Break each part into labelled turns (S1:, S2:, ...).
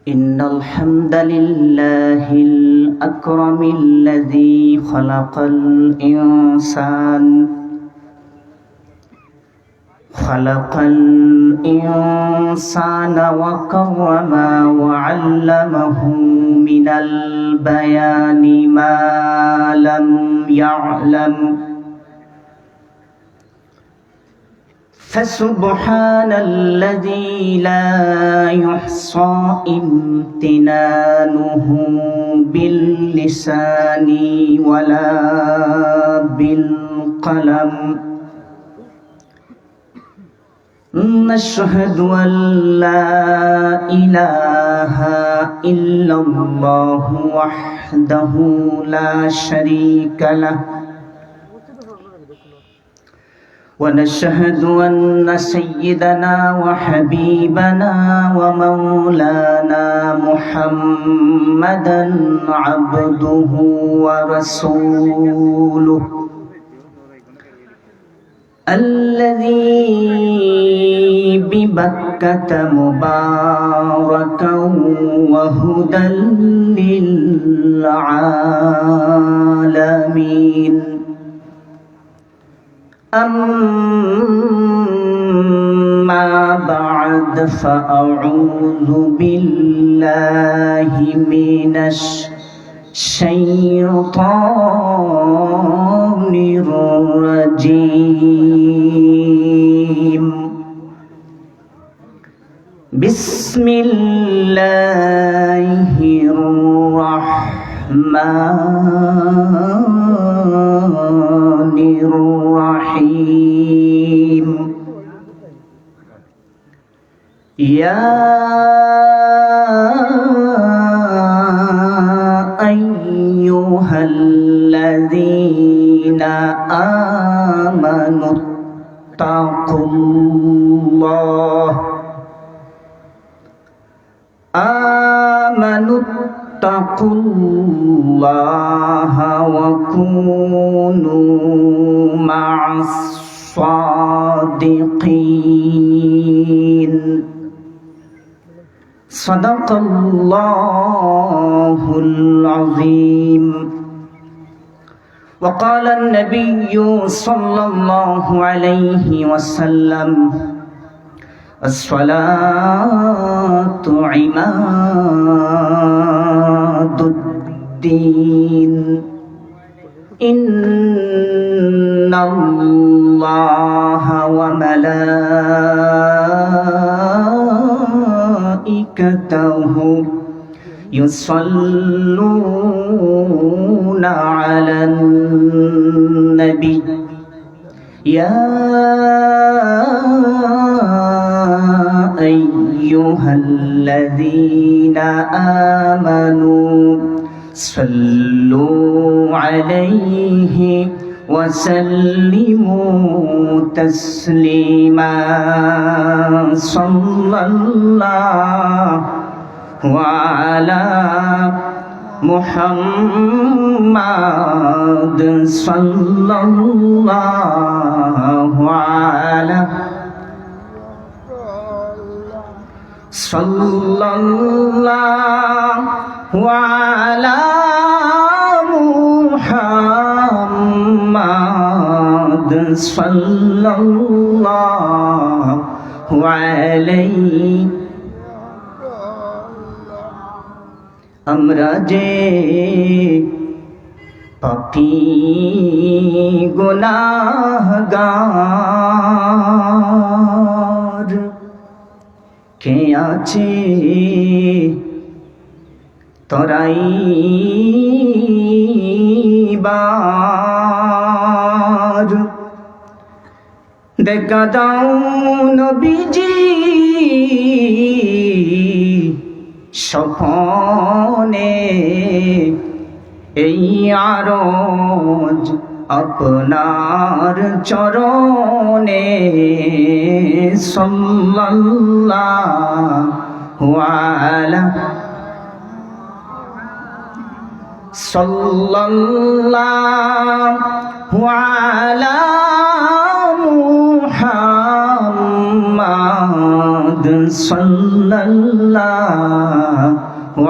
S1: إن الحمد لله الأكرم الذي خلق الإنسان وكرم وعلمه من البيان ما لم يعلم فسبحان الذي لا يحصى امتنانه باللسان ولا بالقلم نشهد أن لا إله إلا الله وحده لا شريك له ونشهد أن سيدنا وحبيبنا ومولانا محمدا عبده ورسوله الذي ببكة مباركا وهدى للعالمين أما بعد فأعوذ بالله من الشيطان الرجيم بسم الله الرحمن الرحيم يا أيها الذين آمنوا اتقوا الله وكونوا مع الصادقين صدق الله العظيم وقال النبي صلى الله عليه وسلم الصلاة عماد الدين إن الله وملائكته يصلون على النبي يا أيها الذين آمنوا صلوا عليه وسلموا تسليما صلى الله على محمد صلى الله على صلى الله على محمد صلى الله عليه আমরা যে পাপী গুনাহগার কে আছে তরাইবার দেখা দাও নবীজি স্বপনে এই আরজ আপনার চরণে সাল্লাল্লাহু আলা সাল্লাল্লাহু আলা সাল্লাল্লাহু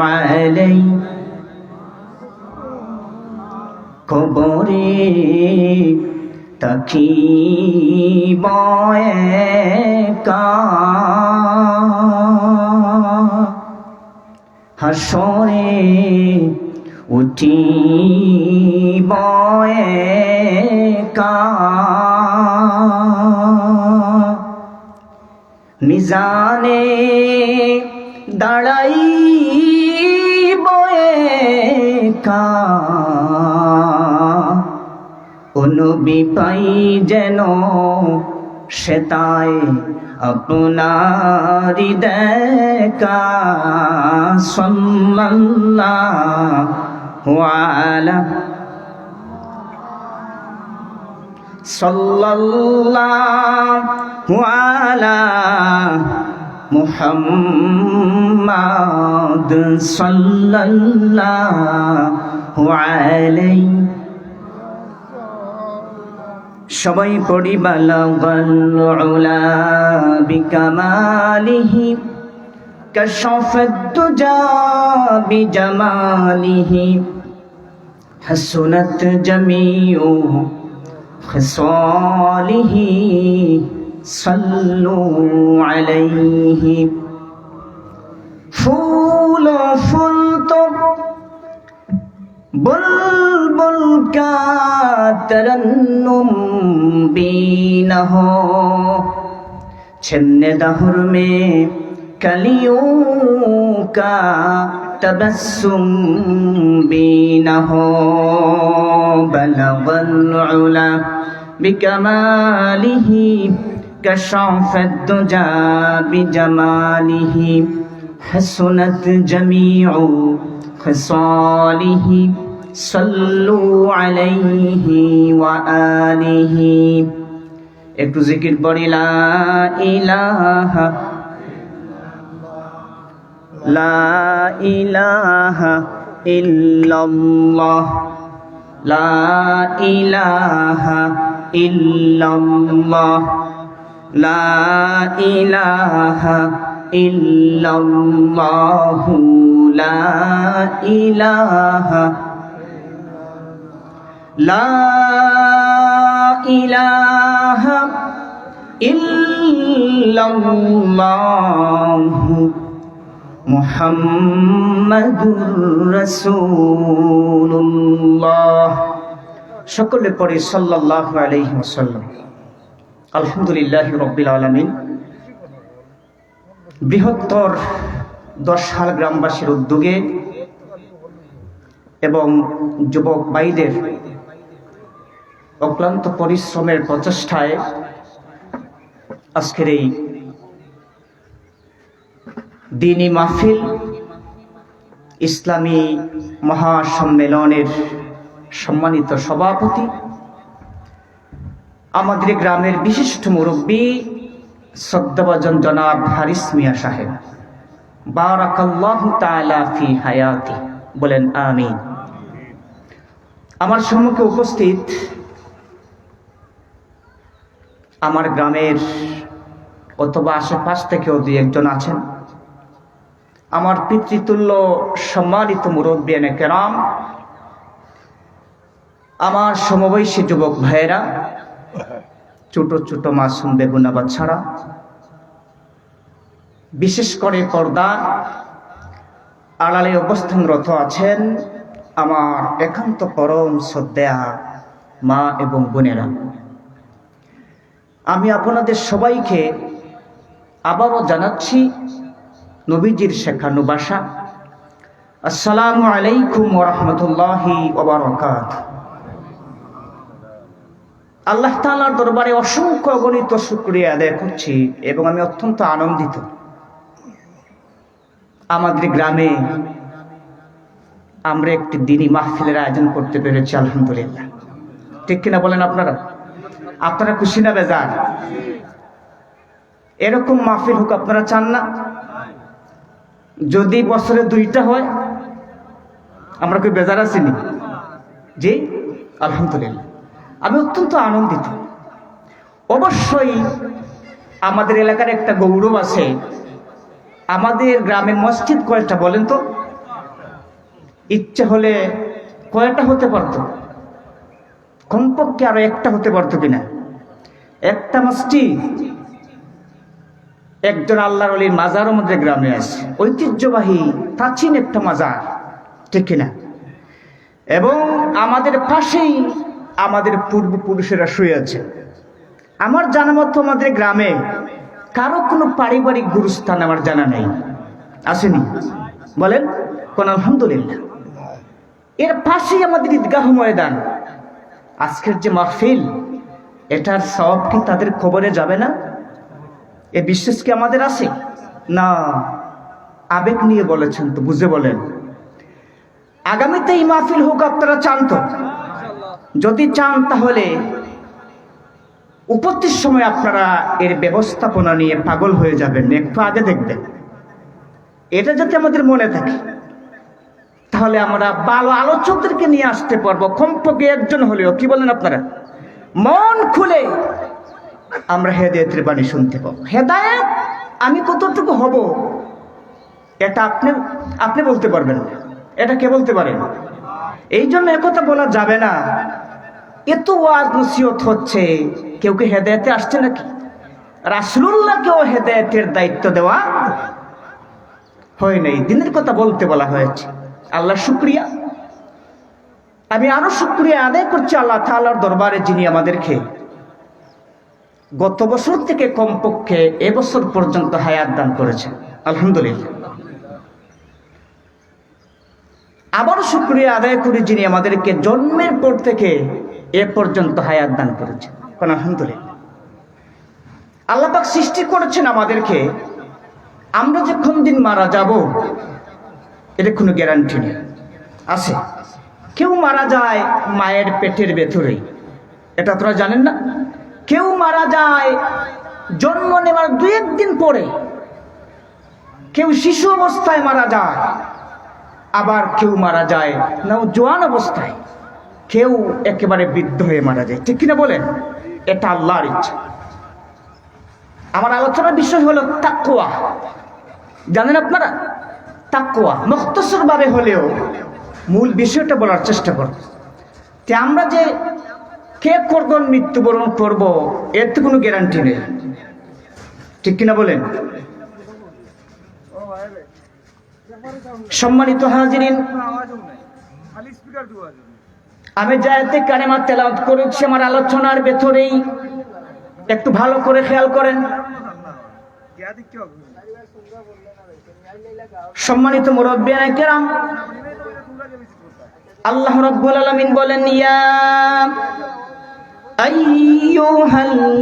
S1: আলাইহি কবরে তাকিব একা হাসরে উঠিব একা মিজানে দাঁড়াইব একা ও নবী পাই যেন সেতায় আপনারি দেখা সাল্লাল্লাহু আলা মুহাম্মাদ সাল্লাল্লাহু আলাইহি সবাই পড়ি বালাগাল উলা বিকামালিহি কাশাফাদ দুজা বিজামালিহি হাসুনাত জামিউ খিসালিহি সাল্লু আলাইহি ফুল ফুল তো बुलबुल का तरन्नुम भी न हो छन्ने दहुर में कलियों का तबस्सुम भी न हो बलगल उला बिकमालिही कशाफत दुजा बिजमालिही हसनत जमीउ खसालिही सल्लु अलैहि व आलिहि একটু জিকির পড়ি লা ইলাহা ইল্লাল্লাহ লা ইলাহা ইল্লাল্লাহ লা ইলাহা ইল্লাল্লাহু লা ইলাহা লা ইলাহা ইল্লাল্লাহু মুহাম্মাদুর রাসূলুল্লাহ সকলে পড়ে সাল্লাল্লাহু আলাইহি ওয়াসাল্লাম আলহামদুলিল্লাহি রাব্বিল আলামিন বৃহত্তর 10 হাল গ্রামবাসীর উদ্যোগে এবং যুবক ভাইদের অক্লান্ত পরিশ্রমের প্রচেষ্টায় আজকের এই দ্বীনি মাহফিল ইসলামী মহাসম্মেলনের সম্মানিত সভাপতি আমাদের গ্রামের বিশিষ্ট মুরব্বী শ্রদ্ধাভাজন জনাব হারিস মিয়া সাহেব বারাকাল্লাহু তাআলা ফি হায়াতি বলেন আমিন। আমার সম্মুখে উপস্থিত আমার গ্রামের অথবা আশেপাশ থেকেও দুই একজন আছেন, আমার পিতৃতুল্য সম্মানিত মুরব্বিয়ানে কেরাম, আমার সমবয়সী যুবক ভাইয়েরা, ছোট ছোট মাসুম বেগুনা বাচ্চারা, বিশেষ করে পর্দার আড়ালে অবস্থানরত আছেন আমার একান্ত পরম শ্রদ্ধেয়া মা এবং বোনেরা, আমি আপনাদের সবাইকে আবারও জানাচ্ছি নবীজির শেখানো ভাষা আসসালামু আলাইকুম ওয়া রাহমাতুল্লাহি ওয়া বারাকাতুহু। আল্লাহ তাআলার দরবারে অসংখ্য অগণিত শুকরিয়া আদায় করছি এবং আমি অত্যন্ত আনন্দিত আমাদের গ্রামে আমরা একটি দ্বীনি মাহফিলের আয়োজন করতে পেরেছি, আলহামদুলিল্লাহ। ঠিক কিনা বলেন আপনারা? আপনারা খুশি না বেজার? এরকম মাহফিল হোক আপনারা চান না? যদি বছরে 2টা হয় আমরা কি বেজার আছি নি? জি আলহামদুলিল্লাহ, আমি অত্যন্ত আনন্দিত। অবশ্যই আমাদের এলাকার একটা গৌরব আছে, আমাদের গ্রামের মসজিদ কয়টা বলেন তো? ইচ্ছে হলে কয়টা হতে পারতো? কমপক্ষে আরো একটা হতে পারতো কিনা? একটা মসজিদ, একজন আল্লাহর ওলির মাজার আমাদের গ্রামে আছে, ঐতিহ্যবাহী প্রাচীন একটা মাজার, ঠিক কিনা? এবং আমাদের পাশেই আমাদের পূর্বপুরুষেরা শুয়ে আছে। আমার জানা মতো আমাদের গ্রামে কারো কোনো পারিবারিক গুরুস্থান আমার জানা নেই, আসেনি? বলেন কোন? আলহামদুলিল্লাহ। এর পাশেই আমাদের ঈদগাহ ময়দান। আজকের যে মাহফিল, এটার সওয়াব কি তাদের খবরে যাবে না? এ বিশ্বাস কি আমাদের আছে? না, আবেগ নিয়ে বলেছেন তো, বুঝে বলেন। আগামীতে এই মাহফিল হোক, আপনারা চান তো? যদি চান তাহলে উপস্থিত সময় আপনারা এর ব্যবস্থাপনা নিয়ে পাগল হয়ে যাবেন, একটু আগে দেখবেন। এটা যাতে আমাদের মনে থাকে, তাহলে আমরা ভালো আলোচকদেরকে নিয়ে আসতে পারবো, কমপক্ষে একজন হলেও। কি বলেন আপনারা? মন খুলে আমরা হেদায়েতের বাণী শুনতে পাবো। হেদায়েত আমি কতটুকু হব, এটা আপনি বলতে পারবেন না, এটা কে বলতে পারেন? এই জন্য একথা বলা যাবে না। এত ওয়াজ নসিহত হচ্ছে, কেউ কি হেদায়েতে আসছে নাকি? রাসূলুল্লাহকেও হেদায়েতের দায়িত্ব দেওয়া হয় নাই, দিনের কথা বলতে বলা হয়েছে। আল্লাহ শুকরিয়া। আমি আরো শুকরিয়া আদায় করছি আল্লাহ তাআলার দরবারে, যিনি আমাদেরকে গত বছর থেকে কমপক্ষে এবছর পর্যন্ত হায়াত দান করেছেন, আলহামদুলিল্লাহ। আবারও শুকরিয়া আদায় করি যিনি আমাদেরকে জন্মের পর থেকে এ পর্যন্ত হায়াত দান করেছেন, আলহামদুলিল্লাহ। আল্লাহ পাক সৃষ্টি করেছেন আমাদেরকে, আমরা যে কোন দিন মারা যাব এটা কোনো গ্যারান্টি নেই। আছে কেউ মারা যায় মায়ের পেটের ভেতরেই, এটা আপনারা জানেন না? কেউ মারা যায় জন্ম নেওয়ার 2-1 দিন পরে, কেউ শিশু অবস্থায় মারা যায়, আবার কেউ মারা যায় জোয়ান অবস্থায়, কেউ একেবারে বৃদ্ধ হয়ে মারা যায়, ঠিক কিনা বলেন? এটা আল্লাহর ইচ্ছা। আমার আলোচনার বিষয় হলো তাকওয়া। জানেন আপনারা? তাকওয়া মুখতাসর ভাবে হলেও মূল বিষয়টা বলার চেষ্টা করব। যে আমরা যে কে কখন মৃত্যুবরণ করব এর তো কোনো গ্যারান্টি নেই, ঠিক কিনা বলেন? সম্মানিত হাজিরিন, আমি যে আয়াতে কারিমা তেলাওয়াত করেছি আমার আলোচনার ভেতরেই, একটু ভালো করে খেয়াল করেন। সম্মানিত মুরব্বিয়ানে কেরাম, আল্লাহ রাব্বুল আলামিন বলেন, ইয়া আইয়ুহাল্লাযীনা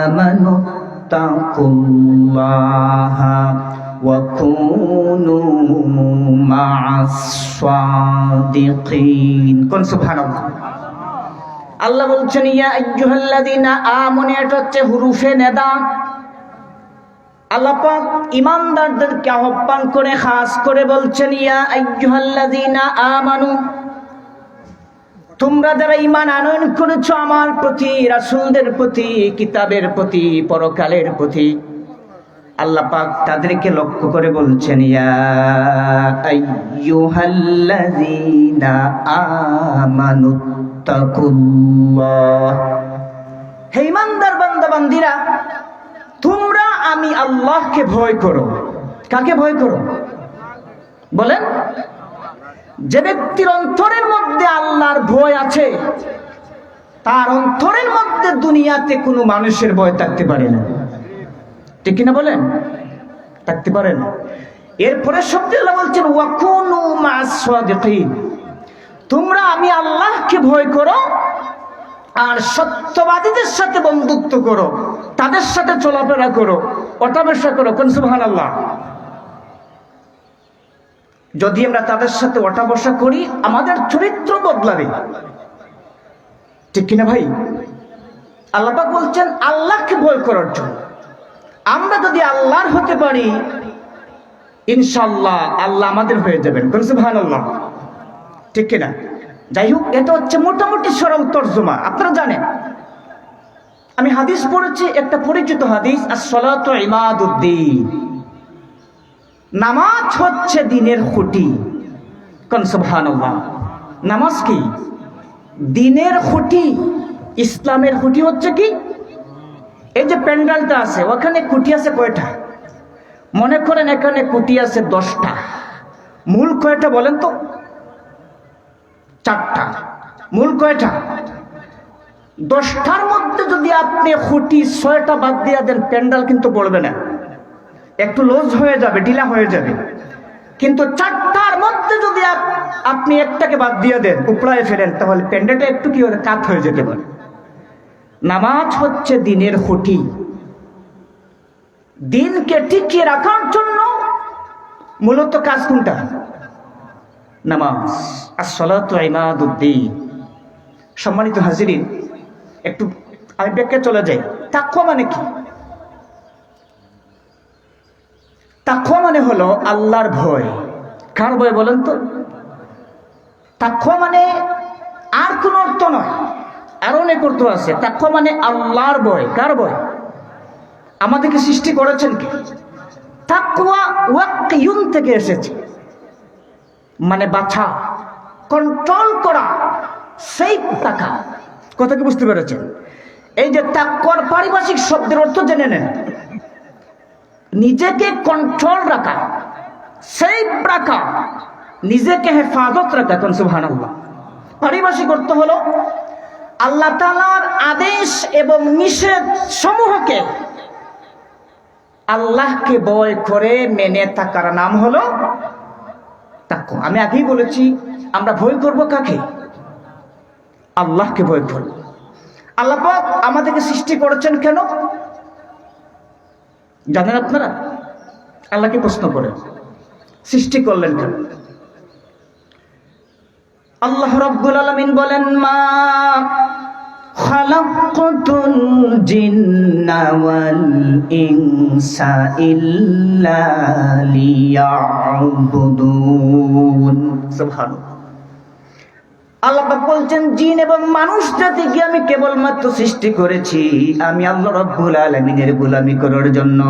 S1: আমানু তাকুল্লাহা ওয়া কুনু মা'আস সাদিকিন। কোন সুবহানাল্লাহ। আল্লাহ বলছেন ইয়া আইয়ুহাল্লাযীনা আমানু, এটা হচ্ছে হুরুফে নেদা। আল্লাহ পাক ঈমানদারদেরকে আহ্বান করে খাস করে বলছেন ইয়া আইয়ুহাল্লাযীনা আমানু, তোমরা যারা ঈমান আনয়ন করেছো আমার প্রতি, রাসূলদের প্রতি, কিতাবের প্রতি, পরকালের প্রতি, আল্লাহ পাক তাদেরকে লক্ষ্য করে বলছেন ইয়া আইয়ুহাল্লাযীনা আমানু তাকুল্লাহ। হে ঈমানদার বান্দা বান্দীরা, তোমরা আমি আল্লাহকে ভয় করো। কাকে ভয় করো বলেন? যে ব্যক্তির অন্তরের মধ্যে আল্লাহর ভয় আছে, তার অন্তরের মধ্যে দুনিয়াতে কোনো মানুষের ভয় থাকতে পারে না, ঠিক কিনা বলেন? থাকতে পারে না। এরপরে শব্দ আল্লাহ বলছেন ওয়া কুনু মা'আস সাদিকিন, তোমরা আমি আল্লাহকে ভয় করো আর সত্যবাদীদের সাথে বন্ধুত্ব করো, তাদের সাথে চলাফেরা করো, ওঠাবসা করো। কোন সুবহানাল্লাহ। যদি আমরা তাদের সাথে ওঠাবসা করি আমাদের চরিত্র বদলাবে, ঠিক কিনা ভাই? আল্লাহ পাক বলছেন আল্লাহকে ভয় করার জন্য। আমরা যদি আল্লাহর হতে পারি ইনশাআল্লাহ আল্লাহ আমাদের হয়ে যাবেন। কোন সুবহানাল্লাহ, ঠিক কিনা? যাই হোক, এটা হচ্ছে মোটামুটি সরল তর্জমা, আপনারা জানেন। আমি হাদিস পড়েছি, একটা পরিচিত হাদিস, as-salatu ইমাদুদ্দিন, নামাজ হচ্ছে দিনের খুঁটি। কোন সুবহানাল্লাহ। নামাজ কি? দিনের খুঁটি, ইসলামের খুঁটি হচ্ছে কি? এই যে প্যান্ডেলটা আছে, ওখানে খুঁটি আছে কয়টা? মনে করেন এখানে খুঁটি আছে 10টা, মূল কয়টা বলেন তো? 4টা। মূল কয়টা? 10টার মধ্যে যদি আপনি খুঁটি 6টা বাদ দিয়ে দেন, প্যান্ডেল কিন্তু পড়বে না, একটু লুজ হয়ে যাবে, ঢিলা হয়ে যাবে। কিন্তু 4টার মধ্যে যদি আপনি একটাকে বাদ দিয়ে দেন, উপড়ায় ফেলেন, তাহলে প্যান্ডেলটা একটু কি হয়ে কাত হয়ে যেতে পারে। নামাজ হচ্ছে দিনের খুঁটি। দিনকে টিকিয়ে রাখার জন্য মূলত কাজ কোনটা? নামাজ। as-salatu ইমাদুদ্দিন। সম্মানিত হাজিরিন, একটু আমি ব্যাখ্যা চলে যাই। তাকওয়া মানে কি? তাকওয়া মানে হলো আল্লাহর ভয়। কার ভয় বলেন তো? তাকওয়া মানে আর কোন অর্থ নয়, আর অনেক অর্থ আছে। তাকওয়া মানে আল্লাহর ভয়। কার ভয়? আমাদেরকে সৃষ্টি করেছেন কে? তাকওয়া ওয়াকিয়ুন থেকে এসেছে, মানে বাছা, কন্ট্রোল করা, সেফ থাকা। কথা কি বুঝতে পেরেছেন? এই যে তাকওয়ার পারিভাষিক শব্দের অর্থ জেনে নেন। নিজেকে কন্ট্রোল রাখা, সেফ রাখা, নিজেকে হেফাজত রাখা। কোন সুবহানাল্লাহ। পারিভাষিক অর্থ হলো আল্লাহ তাআলার আদেশ এবং নিষেধ সমূহকে আল্লাহকে ভয় করে মেনে থাকার নাম হলো তাকওয়া। আমি আগেই বলেছি, আমরা ভয় করব কাকে? আল্লাহকে ভয় করব। আল্লাহ পাক আমাদেরকে সৃষ্টি করেছেন কেন জানেন আপনারা? আল্লাহকে প্রশ্ন করেন, সৃষ্টি করলেন কেন? আল্লাহ রাব্বুল আলামিন বলেন, মা খালাকতুল জিন্না ওয়াল ইনসা ইল্লা লিয়াবুদুন। সুবহানাল্লাহ। আল্লাহ পাক বলছেন, জিন এবং মানুষ জাতিকে আমি কেবলমাত্র সৃষ্টি করেছি আমি আল্লাহ রাব্বুল আলামিনের গোলামি করার জন্য,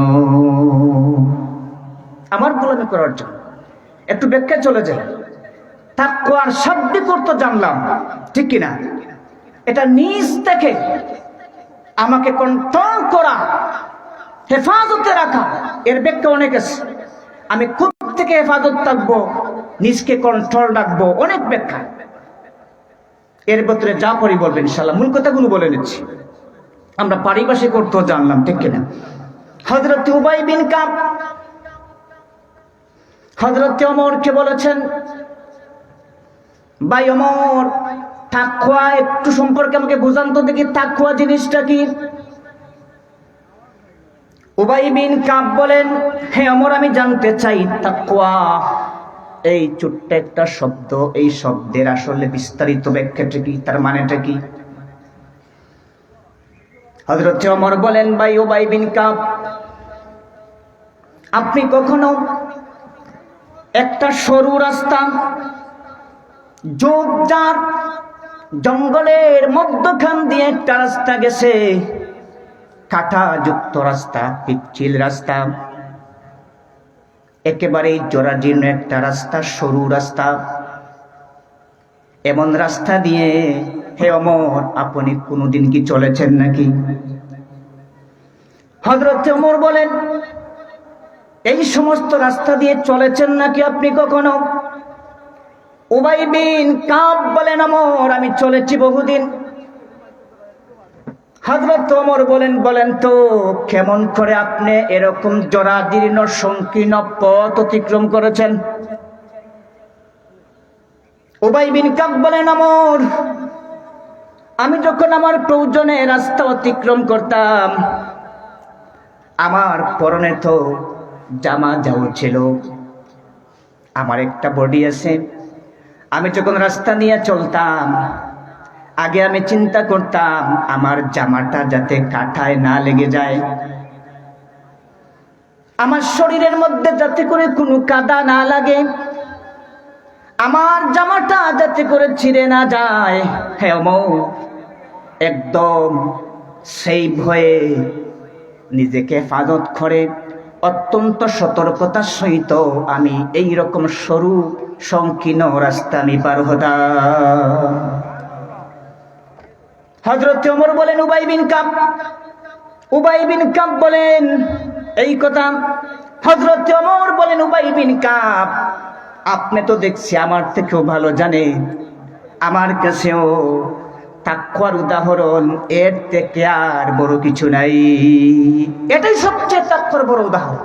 S1: আমার গোলামি করার জন্য। একটু ব্যাখ্যা চলে যায়। তাকওয়ার শাব্দিক অর্থ জানলাম, ঠিক কিনা? এটা নিজ থেকে আমাকে কন্ট্রোল করা, হেফাজতে রাখা। এর ব্যাখ্যা অনেক আছে। আমি খুব থেকে হেফাজত থাকবো, নিজকে কন্ট্রোল রাখবো, অনেক ব্যাখ্যা। এর ভিতরে যা পরি বলবেন ইনশাআল্লাহ। মূল কথাগুলো বলে নিচ্ছি। আমরা পারিভাষিক অর্থ জানলাম, ঠিক কিনা? হযরত উবাই বিন কাব হযরত ওমরকে বলেছেন, ভাই ওমর, তাকওয়া একটু সম্পর্কে আমাকে বুঝান তো দেখি, তাকওয়া জিনিসটা কি? উবাই বিন কাব বলেন, হে ওমর, আমি জানতে চাই তাকওয়া এই ছোট্ট একটা শব্দ, এই শব্দের আসলে বিস্তারিত ব্যাখ্যাটা কি, তার মানেটা কি? হযরত ওমর বলেন, ভাই উবাই বিন কাব, আপনি কখনো একটা সরু রাস্তা, ঝোপঝাড় জঙ্গলের মধ্যখান দিয়ে একটা রাস্তা গেছে, কাঁটাযুক্ত রাস্তা, পিচ্ছিল রাস্তা, একেবারেই জরাজীর্ণ একটা রাস্তা, সরু রাস্তা, এমন রাস্তা দিয়ে হে ওমর আপনি কোনোদিন কি চলেছেন নাকি? হযরত ওমর বলেন, এই সমস্ত রাস্তা দিয়ে চলেছেন নাকি আপনি কখনো? উবাই বিন কাব বলেন, ওমর, আমি চলেছি বহুদিন। হযরত ওমর বলেন, বলেন তো কেমন করে আপনি এরকম জরাজীর্ণ সংকীর্ণ পথ অতিক্রম করেছেন? উবাই বিন কাব বলেন, ওমর, আমি যখন আমার প্রয়োজনে রাস্তা অতিক্রম করতাম, আমার পরনে তো জামা যাও ছিল, আমার একটা বডি আছে, আমি যখন রাস্তা নিয়ে চলতাম আগে আমি চিন্তা করতাম আমার জামাটা যাতে কাঁটায় না লেগে যায়, আমার শরীরের মধ্যে যাতে করে কোনো কাদা না লাগে, আমার জামাটা যাতে করে ছিঁড়ে না যায়। হ্যাঁ ওমর, একদম সেই ভয়ে নিজেকে হেফাজত করে অত্যন্ত সতর্কতার সহিত আমি এই রকম সরু সংকীর্ণ রাস্তা আমি পার হতাম। হযরত ওমর বলেন, উবাই বিন কাব বলেন এই কথা। হযরত ওমর বলেন, উবাই বিন কাব, আপনি তো দেখছি আমার থেকেও ভালো জানেন, আমার কাছেও তাকওয়ার উদাহরণ এর থেকে আর বড় কিছু নাই। এটাই সবচেয়ে তাকওয়ার বড় উদাহরণ।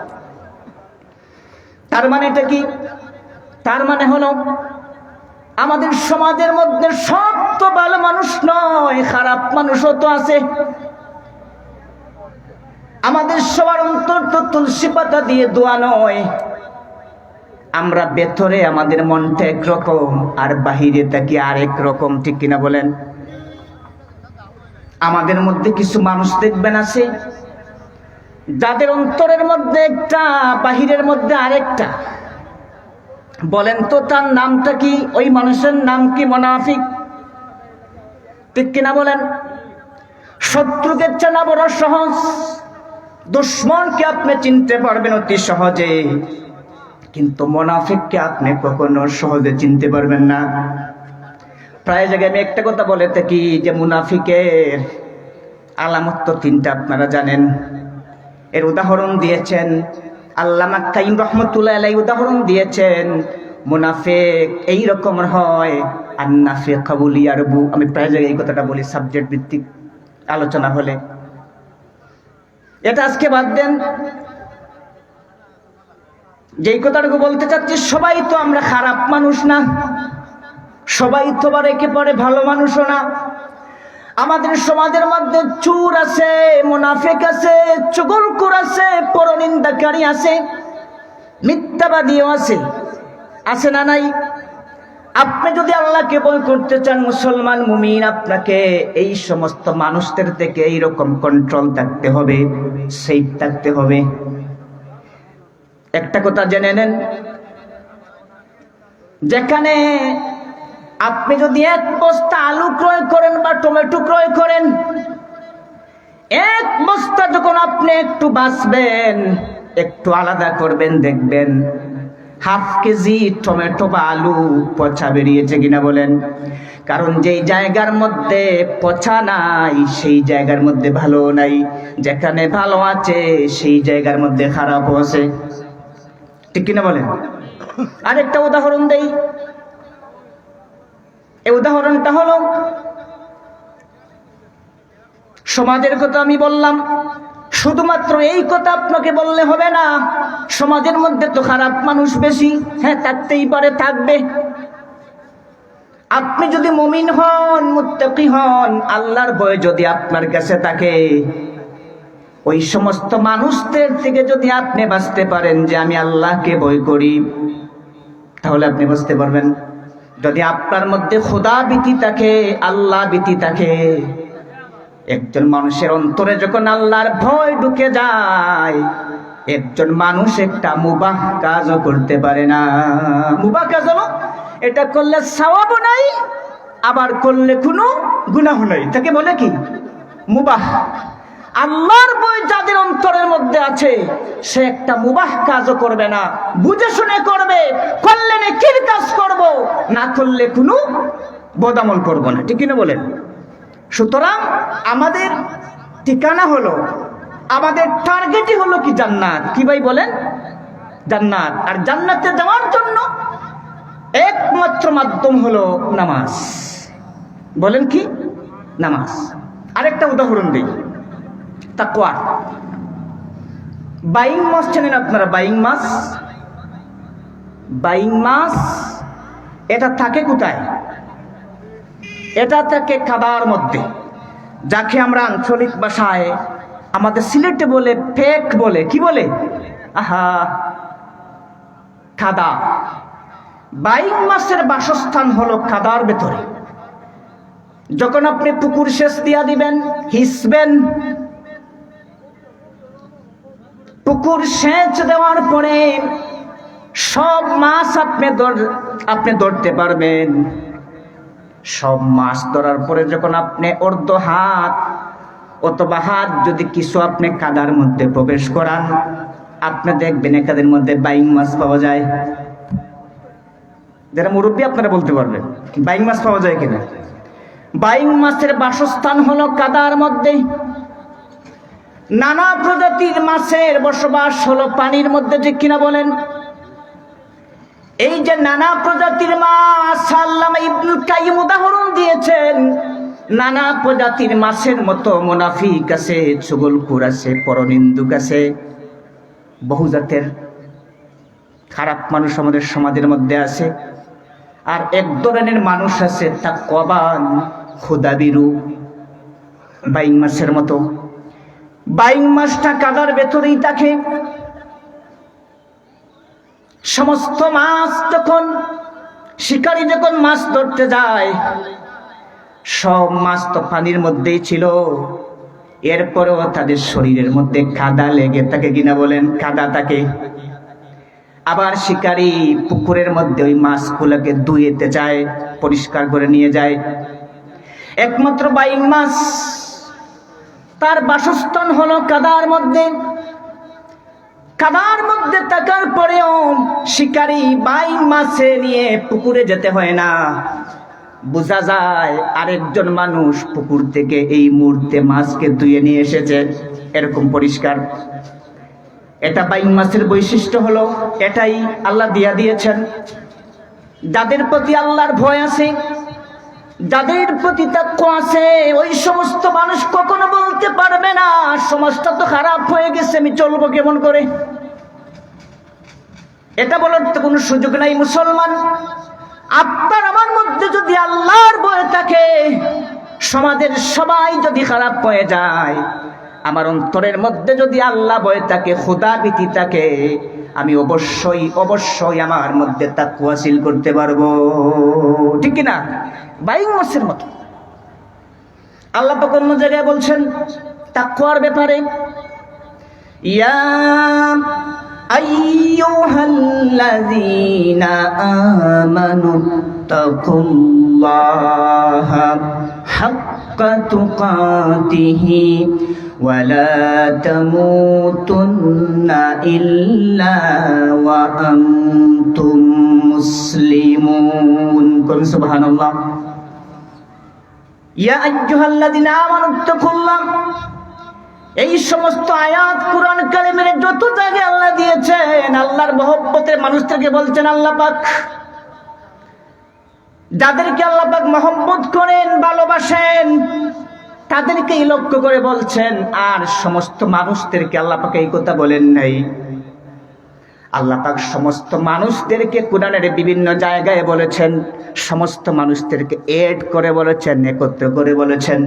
S1: তার মানে এটা কি? তার মানে হলো আমাদের সমাজের মধ্যে সব তো ভালো মানুষ নয়, খারাপ মানুষও তো আছে। আমাদের সবার অন্তর তো তুলসী পাতা দিয়ে দোয়া নয়। আমরা ভেতরে আমাদের মনটা একরকম আর বাহিরে থাকি আরেক রকম, ঠিক কিনা বলেন? আমাদের মধ্যে কিছু মানুষ দেখবেন আছে যাদের অন্তরের মধ্যে একটা, বাহিরের মধ্যে আরেকটা। বলেন তো তার নামটা কি? ওই মানুষের নাম কি? মুনাফিক, ঠিক কিনা বলেন? শত্রুকে চেনা বড় সহজ, দুশমনকে আপনি চিনতে পারবেন অতি সহজে, কিন্তু মুনাফিককে আপনি কখনো সহজে চিনতে পারবেন না। প্রায় জায়গায় আমি একটা কথা বলে থাকি যে মুনাফিকের আলামত তো তিনটা, আপনারা জানেন। এর উদাহরণ দিয়েছেন আল্লামা কাইয়ুম রাহমাতুল্লাহি আলাইহি, উদাহরণ দিয়েছেন মুনাফিক এই রকম হয়, আন্নাফিক ইয়ারবু। আমি প্রায় জায়গায় এই কথাটা বলি সাবজেক্ট ভিত্তিক আলোচনা হলে। এটা আজকে বাদ দেন, যেই কথাটুকু বলতে চাচ্ছি, সবাই তো আমরা খারাপ মানুষ না, সবাই তো আবার একেবারে ভালো মানুষও না। আমাদের সমাজের মধ্যে চোর আছে, মুনাফিক আছে, চুগলখোর আছে, পরনিন্দাকারী আছে, মিথ্যাবাদীও আছে, আছে না নাই? আপনি যদি আল্লাহকে ভয় করতে চান, মুসলমান মুমিন, আপনাকে এই সমস্ত মানুষদের থেকে এইরকম কন্ট্রোল থাকতে হবে, সেফ থাকতে হবে। একটা কথা জেনে নেন, যেখানে আপনি যদি এক বস্তা আলু ক্রয় করেন বা টমেটো ক্রয় করেন, এক বস্তা যখন আপনি একটু বাঁচবেন, একটু আলাদা করবেন, দেখবেন হাফ কেজি টমেটো বা আলু পচা বেরিয়েছে কিনা বলেন। কারণ যেই জায়গার মধ্যে পচা নাই সেই জায়গার মধ্যে ভালো নাই, যেখানে ভালো আছে সেই জায়গার মধ্যে খারাপও আছে, ঠিক কিনা বলেন? আরেকটা উদাহরণ দেই। এই উদাহরণটা হলো সমাজের কথা আমি বললাম। শুধুমাত্র এই কথা আপনাকে বললে হবে না, সমাজের মধ্যে তো খারাপ মানুষ বেশি, হ্যাঁ থাকতেই পারে, থাকবে। আপনি যদি মুমিন হন, মুত্তাকি হন, আল্লাহর ভয় যদি আপনার কাছে থাকে, ওই সমস্ত মানুষদের থেকে যদি আপনি বাঁচতে পারেন যে আমি আল্লাহকে ভয় করি, তাহলে আপনি বুঝতে পারবেন। যদি আপনার মধ্যে খোদা ভীতি থাকে, আল্লাহ ভীতি থাকে, একজন মানুষের অন্তরে যখন আল্লাহর ভয় ঢুকে যায়, একজন মানুষ একটা মুবাহ কাজও করতে পারে না। মুবাহ কাজ হলো এটা করলে সওয়াবও নাই, আবার করলে কোনো গুনাহ নাই, তাকে বলে কি? মুবাহ। আল্লাহর ভয় যাদের অন্তরের মধ্যে আছে, সে একটা মুবাহ কাজও করবে না, বুঝে শুনে করবে, করলে নেকির কাজ করব, না করলে কোনো বদামল করব না, ঠিক কিনা বলেন? সুতরাং আমাদের ঠিকানা হলো, আমাদের টার্গেটই হলো কি? জান্নাত। কি ভাই বলেন? জান্নাত। আর জান্নাতে যাওয়ার জন্য একমাত্র মাধ্যম হলো নামাজ। বলেন কি? নামাজ। আরেকটা উদাহরণ দিই, তাকওয়া। বাইং মাছ চেনেন আপনারা? বাইং মাছ, বাইং মাছ এটা থাকে কোথায়? এটা থাকে কাদার মধ্যে, যাকে আমরা আঞ্চলিক ভাষায় আমাদের সিলেটে বলে ফেক বলে। কি বলে? আহা, কাদা। বাইং মাছের বাসস্থান হলো কাদার ভেতরে। যখন আপনি পুকুর সেচ দিয়া দিবেন, হিসবেন, পুকুর সেচ দেওয়ার পরে সব মাছ আপনি ধরতে পারবেন। সব মাছ ধরার পরে যখন আপনি অর্ধ হাত অথবা হাত যদি কিছু আপনি কাদার মধ্যে প্রবেশ করান, আপনি দেখবেন একাদের মধ্যে বাইং মাছ পাওয়া যায়। যারা মুরব্বী আপনারা বলতে পারবেন বাইং মাছ পাওয়া যায় কিনা। বাইং মাছের বাসস্থান হলো কাদার মধ্যে। নানা প্রজাতির মাছের বসবাস হলো পানির মধ্যে, ঠিক কিনা বলেন? এই যে নানা প্রজাতির মাছ আল্লামা ইবনুল কাইয়িম উদাহরণ দিয়েছেন, নানা প্রজাতির মাছের মতো মুনাফিক আছে, চুগলখোর আছে, পরনিন্দুক আছে, বহু জাতের খারাপ মানুষ আমাদের সমাজের মধ্যে আছে। আর এক ধরনের মানুষ আছে তাকওয়াবান, খোদাবিরু, বাইং মাছের মতো। বাইং মাছটা কাদার ভেতরেই থাকে। সমস্ত মাছ যখন শিকারী যখন মাছ ধরতে যায়, সব মাছ তো পানির মধ্যেই ছিল, এরপরেও তাদের শরীরের মধ্যে কাদা লেগে থাকে কিনা বলেন? কাদা থাকে। আবার শিকারী পুকুরের মধ্যে ওই মাছগুলোকে ধুয়েতে যায়, পরিষ্কার করে নিয়ে যায়। একমাত্র বাইং মাছ, তার বাসস্থান হলো কাদার মধ্যে। কাদার মধ্যে থাকার পরেও শিকারী বাইং মাছে নিয়ে পুকুরে যেতে হয় না। বোঝা যায় আরেকজন মানুষ পুকুর থেকে এই মুহূর্তে মাছকে ধুয়ে নিয়ে এসেছে, এরকম পরিষ্কার। এটা বাইং মাছের বৈশিষ্ট্য হলো, এটাই আল্লাহ দিয়া দিয়েছেন। যাদের প্রতি আল্লাহর ভয় আছে, যাদের প্রতি তাকওয়া আছে, ওই সমস্ত মানুষ কখনো বলতে পারবে না সমাজটা তো খারাপ হয়ে গেছে, আমি চলবো কেমন করে। এটা বলার তো কোনো সুযোগ নাই। মুসলমান, আপনার আমার মধ্যে যদি আল্লাহর ভয় থাকে, সমাজের সবাই যদি খারাপ হয়ে যায়, আমার অন্তরের মধ্যে যদি আল্লাহ ভয় থাকে, খোদা ভীতি থাকে, আমি অবশ্যই অবশ্যই আমার মধ্যে তাকওয়া হাসিল করতে পারবো, ঠিক কি না? বাইং মাছের মতো। আল্লাহ পাক অন্য জায়গায় বলছেন তাকওয়ার ব্যাপারে, ইয়া আইয়ুহাল্লাযীনা আমানু তাকুল্লাহা হাক্কা তুকাতিহি ওয়া লা তামুতুন্না ইল্লা ওয়া আনতুম মুসলিমুন। সুবহানাল্লাহ। ইয়া আইয়ুহাল্লাযীনা আমানু তাকুল্লাহ, এই সমস্ত আয়াত কুরআন কারীমের যত জায়গায় আল্লাহ দিয়েছেন, আল্লাহর মহব্বতের মানুষদেরকে বলছেন আল্লাহ পাক। যাদেরকে আল্লাহ পাক মহব্বত করেন, ভালোবাসেন, তাদেরকেই লক্ষ্য করে বলছেন। আর সমস্ত মানুষদেরকে আল্লাহ পাক এই কথা বলেন নাই। আল্লাহ পাক সমস্ত মানুষদেরকে কুরআনের বিভিন্ন জায়গায় বলেছেন, সমস্ত মানুষদেরকে এড করে বলেছেন, একত্র করে বলেছেন।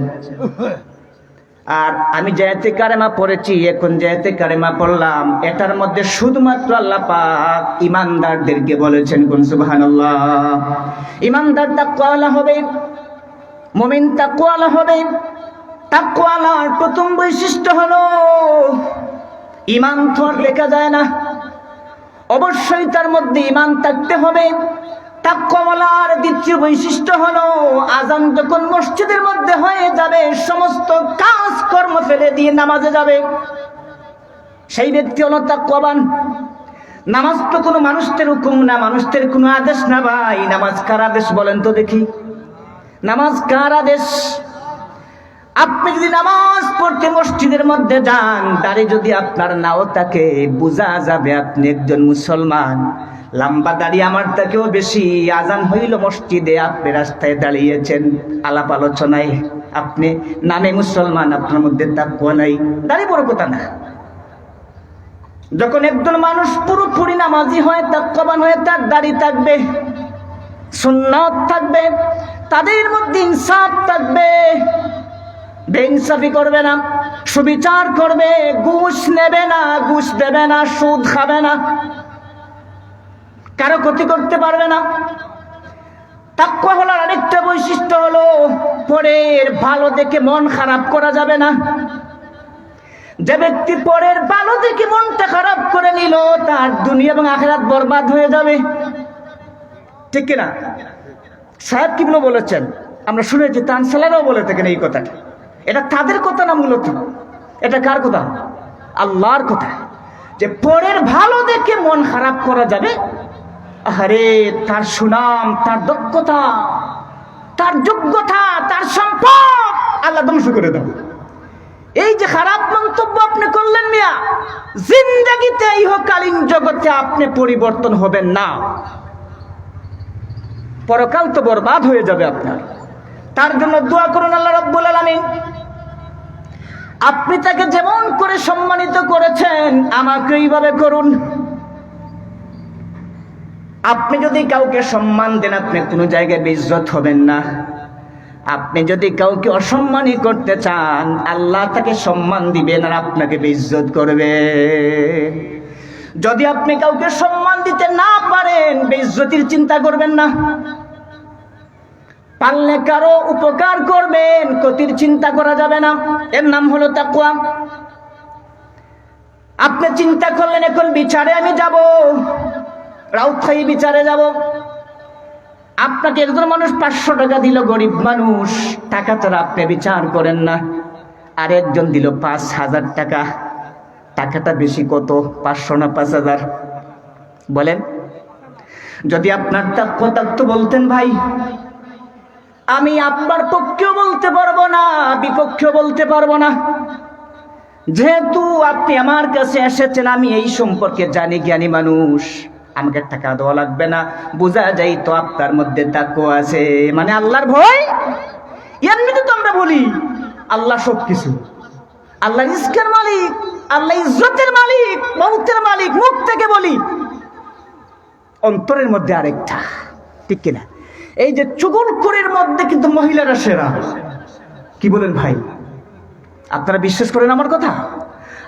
S1: আর আমি যে আয়াতে কারিমা পড়েছি, এখন যে আয়াতে কারিমা পড়লাম, এটার মধ্যে শুধুমাত্র আল্লাহ পাক ঈমানদারদেরকে বলেছেন। কোন সুবহানাল্লাহ। ঈমানদার তাকওয়ালা হবে, মুমিন তাকওয়ালা হবে। তাকওয়ালার প্রথম বৈশিষ্ট্য হলো ঈমান তো দেখা যায় না, অবশ্যই তার মধ্যে ঈমান থাকতে হবে। তাকওয়ালার দ্বিতীয় বৈশিষ্ট্য হলো আযান যখন মসজিদের মধ্যে হয়ে যাবে, সমস্ত কাজ কর্ম ফেলে দিয়ে নামাজে যাবে, সেই ব্যক্তি হলো তাকওয়াবান। নামাজ তো কোনো মানুষের হুকুম না, মানুষের কোনো আদেশ না ভাই। নামাজ কার আদেশ বলেন তো দেখি? নামাজ কার আদেশ? আপনি যদি নামাজ পড়তে মসজিদের মধ্যে যান, দাড়ি যদি আপনার নাও থাকে, বোঝা যাবে আপনি একজন মুসলমান। লম্বা দাড়ি আমার থেকেও বেশি, আজান হইল মসজিদে, আপনি রাস্তায় দাঁড়িয়েছেন, আলাপ আলোচনায়, আপনি নামে মুসলমান, আপনার মধ্যে তাকওয়া নাই, দাড়ি বড় কথা না। যখন একজন মানুষ পুরোপুরি নামাজি হয়, তাকওয়াবান হয়, তার দাড়ি থাকবে, সুন্নাত থাকবে, তাদের মধ্যে ইনসাফ থাকবে, বেইনসাফি করবে না, সুবিচার করবে, ঘুষ নেবে না, ঘুষ দেবে না, সুদ খাবে না, কারো ক্ষতি করতে পারবে না। তাকওয়া হলো আরেকটা বৈশিষ্ট্য হলো পরের ভালো দেখে মন খারাপ করা যাবে না। যে ব্যক্তি পরের ভালো দেখে মনটা খারাপ করে নিল, তার দুনিয়া এবং আখিরাত বরবাদ হয়ে যাবে, ঠিক কিনা? সাহেব কিবলা বলেছেন, আমরা শুনেছি, তানসালারাও বলে থাকেন এই কথাটা। এটা তাদের কথা না, মূলত এটা কার কথা? আল্লাহর কথা। যে পরের ভালো দেখে মন খারাপ করা যাবে? আরে তার সুনাম, তার দক্ষতা, তার যোগ্যতা, তার সম্পদ আল্লাহ ধ্বংস করে দেবে। এই যে খারাপ মন্তব্য আপনি করলেন মিয়া, জিন্দেগিতে ইহকালীন জগতে আপনি পরিবর্তন হবেন না, পরকাল তো বরবাদ হয়ে যাবে আপনার। তার জন্য দোয়া করুন আল্লাহ রাব্বুল আলামিন আপনি তাকে যেমন করে সম্মানিত করেছেন আমাকে এইভাবে করুন। আপনি যদি কাউকে সম্মান দেন আপনি কোনো জায়গায় বেইজ্জত হবেন না। আপনি যদি কাউকে অসম্মানী করতে চান আল্লাহ তাকে সম্মান দিবেন আর আপনাকে বেইজ্জত করবে। যদি আপনি কাউকে সম্মান দিতে না পারেন বেইজ্জতির চিন্তা করবেন না, পারলে কারো উপকার করবেন, ক্ষতির চিন্তা করা যাবে না। এর নাম হলো তাকওয়া। আপনি চিন্তা করলেন এখন বিচারে আমি যাব, রাউখাই বিচারে যাব। আপনাকে একজন মানুষ 500 টাকা দিল, গরিব মানুষ, টাকা ছাড়া আপনি বিচার করেন না। আর একজন দিল 5000 টাকা, টাকাটা বেশি কত? 500 না 5000? বলেন। যদি আপনার তাকওয়া থাকতো বলতেন ভাই আমি আপনার পক্ষেও বলতে পারবো না, বিপক্ষেও বলতে পারবো না, যেহেতু আপনি আমার কাছে এসেছেন আমি এই সম্পর্কে জানি, জ্ঞানী মানুষ, আমাকে টাকা দেওয়া লাগবে না। বোঝা যায় তো আপনার মধ্যে তাকওয়া আছে, মানে আল্লাহর ভয়। এমনিতে তো আমরা বলি আল্লাহ সবকিছু, আল্লাহ রিজকের মালিক, আল্লাহ ইজ্জতের মালিক, মৌতের মালিক, মুখ থেকে বলি, অন্তরের মধ্যে আরেকটা, ঠিক কিনা? এই যে চুগলখোরের মধ্যে কিন্তু মহিলারা সেরা। কি বলেন ভাই? আপনারা বিশ্বাস করেন আমার কথা?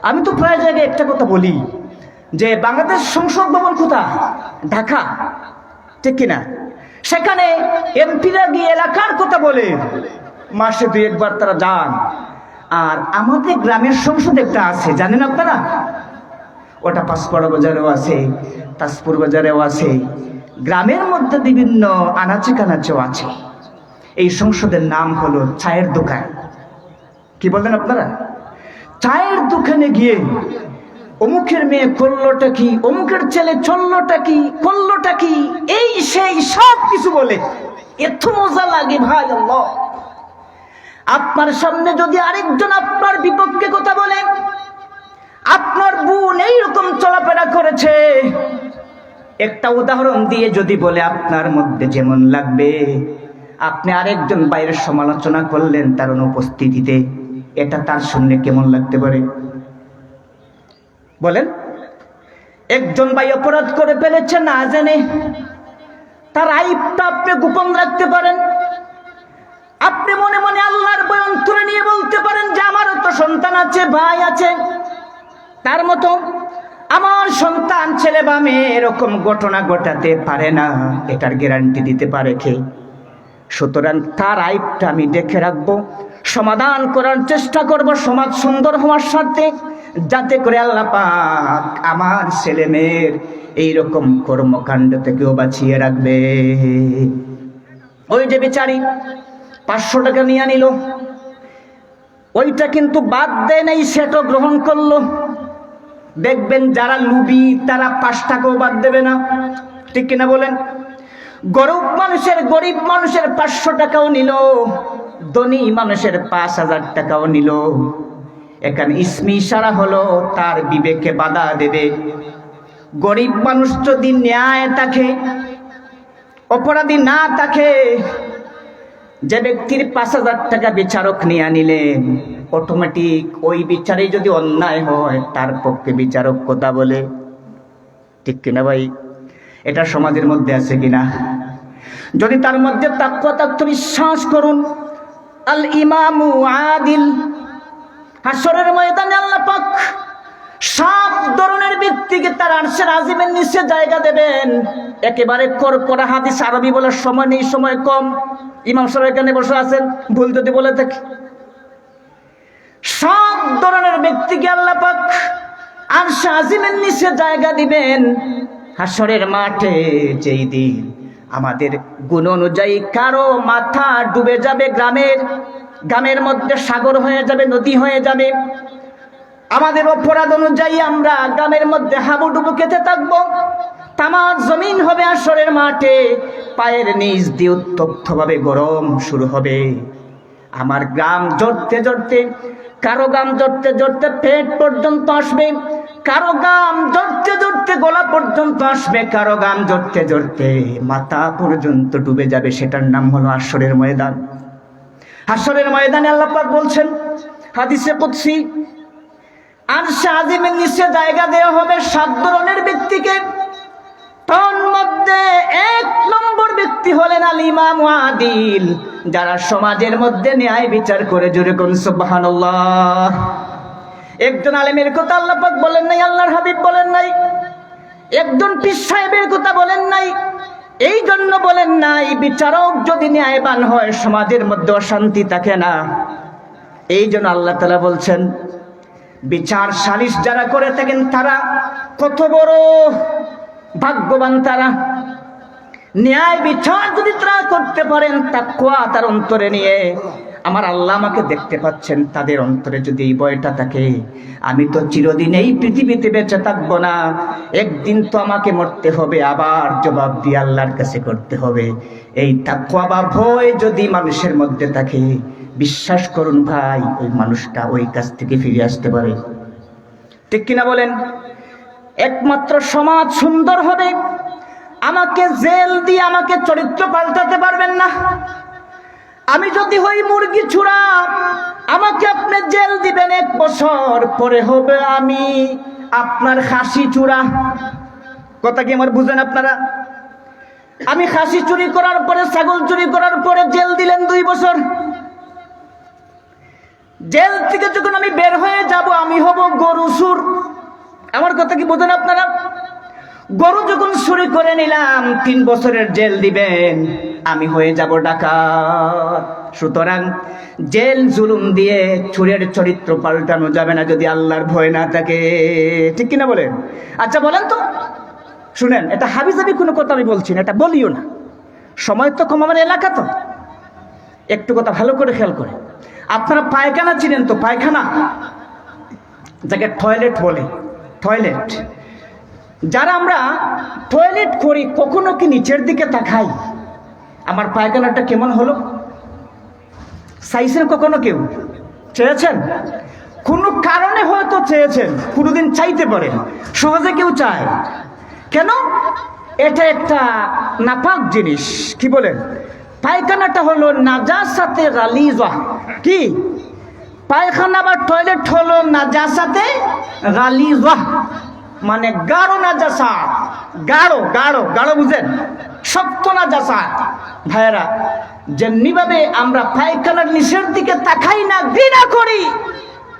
S1: আমি তো প্রায় জায়গায় একটা কথা বলি যে বাংলাদেশ সংসদ ভবন কোথায়? ঢাকা, ঠিক কিনা? সেখানে এমপিরা গিয়ে এলাকার কথা বলে, মাসে 2-1 বার তারা যান। আর আমাদের গ্রামের সংসদ একটা আছে, জানেন আপনারা? ওটা পাঁচপাড়া বাজারেও আছে, তাজপুর বাজারেও আছে, গ্রামের মধ্যে বিভিন্ন আনাচে কানাচেও আছে। এই সংসদের নাম হলো চায়ের দোকান। কি বলেন আপনারা? চায়ের দোকানে গিয়ে অমুকের মেয়ে করলোটা কি, অমুকের ছেলে চললোটা কি, করলোটা কি, এই সেই সব কিছু বলে। এত মজা লাগে ভাই আল্লাহ। আপনার সামনে যদি আরেকজন আপনার বিপক্ষে কথা বলে, আপনার বোন এইরকম চলাফেরা করেছে, একটা উদাহরণ দিয়ে যদি বলে আপনার মধ্যে যেমন লাগবে, আপনি আরেকজন বাইরের সমালোচনা করলেন তার অনুপস্থিতিতে, এটা তার শুনলে কেমন লাগতে পারে বলেন? একজন ভাই অপরাধ করে ফেলেছে না জেনে, তার আইবটা আপনি গোপন রাখতে পারেন। আপনি মনে মনে আল্লাহর ভয় অন্তরে নিয়ে বলতে পারেন যে আমারও তো সন্তান আছে, ভাই আছে, তার মতো আমার সন্তান, ছেলে বা মেয়ে এরকম ঘটনা ঘটাতে পারে না, এটার গ্যারান্টি দিতে পারে কে? সুতরাং তার আইবটা আমি দেখে রাখবো, সমাধান করার চেষ্টা করব সমাজ সুন্দর হওয়ার স্বার্থে, যাতে করে আল্লাহ পাক আমার ছেলে মেয়ের এইরকম কর্মকাণ্ড থেকেও বাঁচিয়ে রাখবে। ওই যে বেচারি 500 টাকা নিয়ে নিল, ওইটা কিন্তু বাদ দেয় নাই, সেটাও গ্রহণ করলো। দেখবেন যারা লুবি তারা 5 টাকাও বাদ দেবে না, ঠিক কিনা বলেন? গরিব মানুষের 500 টাকাও নিল, ধনী মানুষের 5000 টাকাও নিল। এখানে ইসমি ইশারা হলো তার বিবেকে বাধা দেবে। গরিব মানুষ যদি ন্যায় থাকে, অপরাধী না থাকে, যে ব্যক্তির 5000 টাকা বিচারক নিয়ে নিলেন, অটোমেটিক ওই বিচারে যদি অন্যায় হয় তার পক্ষে বিচারক কথা বলে, ঠিক কিনা ভাই? এটা সমাজের মধ্যে আছে কিনা? যদি তার মধ্যে তাকওয়া থাকতো, বিশ্বাস করুন আল ইমামু আদিল, হাসরের ময়দানে আল্লাহ পাক 7 ধরনের ব্যক্তিকে তার আরশের আজিমের নিচে জায়গা দেবেন। একেবারে কড়া হাদিস আরবি বলার সময় নেই, সময় কম। ইমাম সাহেব এখানে বসে আছেন, ভুল যদি বলে থাকি। 7 ধরনের ব্যক্তিকে আল্লাহ পাক আরশে আজিমের নিচে জায়গা দিবেন হাসরের মাঠে। যেই দিন আমাদের গুণ অনুযায়ী কারো মাথা ডুবে যাবে গ্রামের, গ্রামের মধ্যে সাগর হয়ে যাবে, নদী হয়ে যাবে। আমাদের অপরাধ অনুযায়ী আমরা গ্রামের মধ্যে হাবুডুবু খেতে থাকবো। তামার জমিন হবে আসরের মাঠে, পায়ের নিচ দিয়ে উত্তপ্ত ভাবে গরম শুরু হবে। আমার গ্রাম জড়তে জড়তে, কারো গাম জড়তে জড়তে পেট পর্যন্ত আসবে, কারো গাম জড়তে জড়তে গলা পর্যন্ত আসবে, কারো গাম জড়তে জড়তে মাথা পর্যন্ত ডুবে যাবে। সেটার নাম হলো হাশরের ময়দান। হাশরের ময়দানে আল্লাহ পাক বলছেন হাদিসে কুদসি, আরশে আজিমের নিচে জায়গা দেওয়া হবে 7 ধরনের ব্যক্তিকে। তার মধ্যে 1 নম্বর ব্যক্তি হলেন আল ইমাম আদিল, যারা সমাজের মধ্যে ন্যায় বিচার করে। জোরে কোন সুবহানাল্লাহ। একজন আলেমের কথা আল্লাহ পাক বলেন নাই, আল্লাহর হাবিব বলেন নাই, একজন পীর সাহেবের কথা বলেন নাই। এই জন্য বলেন নাই, বিচারক যদি ন্যায়বান হয় সমাজের মধ্যে অশান্তি থাকে না। এই জন্য আল্লাহ তাআলা বলছেন বিচার সালিশ যারা করে থাকেন তারা কত বড় ভাগ্যবান। তারা ন্যায় বিচার যদি তারা করতে পারেন তাকওয়া তার অন্তরে নিয়ে, আমার আল্লাহ আমাকে দেখতে পাচ্ছেন, তাদের অন্তরে যদি এই ভয়টা থাকে, আমি তো চিরদিন এই পৃথিবীতে বেঁচে থাকবো না, একদিন তো আমাকে মরতে হবে, আবার জবাব দিয়ে আল্লাহর কাছে করতে হবে। এই তাকওয়া বা ভয় যদি মানুষের মধ্যে থাকে, বিশ্বাস করুন ভাই, ওই মানুষটা ওই কাছ থেকে ফিরে আসতে পারে। ঠিক কিনা বলেন? একমাত্র সমাজ সুন্দর হবে, আমাকে জেল দিয়ে আমাকে চরিত্র পাল্টাতে পারবেন না। আমি যদি হই মুরগি ছুঁড়া, আমাকে আপনি জেল দিবেন 1 বছর, পরে হবে আমি আপনার খাসি চূড়া। কথা কি আমার বুঝেন আপনারা? আমি খাসি চুরি করার পরে, ছাগল চুরি করার পরে জেল দিলেন 2 বছর। জেল থেকে যখন আমি বের হয়ে যাব, আমি হব গরু চোর। আমার কথা কি বোঝেন আপনারা? গরু যখন চুরি করে নিলাম, 3 বছরের জেল দিবেন, আমি হয়ে যাব ডাকাত। সুতরাং জেল জুলুম দিয়ে চোরের চরিত্র পাল্টানো যাবে না যদি আল্লাহর ভয় না থাকে। ঠিক কিনা বলেন? আচ্ছা বলেন তো, শুনেন, এটা হাবিজাবি কোনো কথা আমি বলছি না, এটা বলিও না, সময় তো কম, আমার এলাকা তো। একটু কথা ভালো করে খেয়াল করে, আপনারা পায়খানা চিনেন তো? পায়খানা যাকে টয়লেট বলে, টয়লেট। যারা আমরা টয়লেট করি, কখনো কি নিচের দিকে তাকাই আমার পায়খানাটা কেমন হলো? চাইছেন কখনো? কেউ চেয়েছেন? কোনো কারণে হয়তো চেয়েছেন, কোনোদিন চাইতে পারেন, সহজে কেউ চায় কেন? এটা একটা নাপাক জিনিস। কি বলেন? পায়খানাটা হলো নাজাসাতে গালিজা। কি? পায়খানা বা টয়লেট হলো নাজাসাতে গালিজা, মানে গাঢ় নাজাসাত। গাঢ় গাঢ় গাঢ় বুঝেন? শক্ত নাজাসাত। ভাইয়েরা, যেমনি ভাবে আমরা পায়খানার নিচের দিকে তাকাই না, ঘৃণা করি,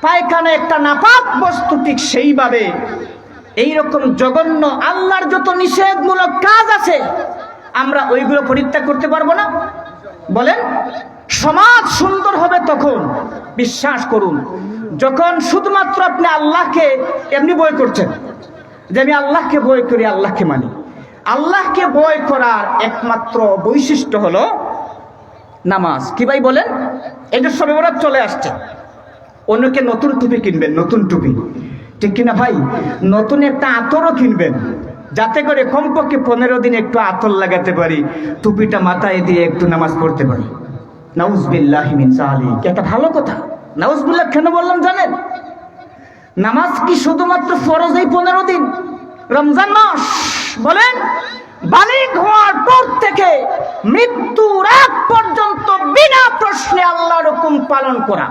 S1: পায়খানা একটা নাপাক বস্তু, ঠিক সেইভাবে এইরকম জঘন্য আল্লাহর যত নিষেধমূলক কাজ আছে, আমরা ওইগুলো পরিত্যাগ করতে পারবো না? বলেন? সমাজ সুন্দর হবে তখন, বিশ্বাস করুন, যখন শুধুমাত্র আপনি আল্লাহকে এমনি ভয় করছেন, যে আমি আল্লাহকে ভয় করি, আল্লাহকে মানি। আল্লাহকে ভয় করার একমাত্র বৈশিষ্ট্য হলো নামাজ। কি ভাই বলেন? এই যে শবে বরাত চলে আসছে, অন্যকে নতুন টুপি কিনবেন, নতুন টুপি, ঠিক কিনা ভাই? নতুন একটা আতরও কিনবেন, যাতে করে কমপক্ষে 15 দিন একটু আতর লাগাতে পারি, টুপিটা মাথায় দিয়ে একটু নামাজ পড়তে পারি। নাউজুবিল্লাহি মিন যালিক। এটা ভালো কথা। নাউজুবিল্লাহ কেন বললাম জানেন? নামাজ কি শুধুমাত্র ফরজ এই 15 দিন রমজান মাস? বলেন, বালিগ হওয়ার পর থেকে মৃত্যুর আগ পর্যন্ত বিনা প্রশ্নে আল্লাহর হুকুম পালন করা।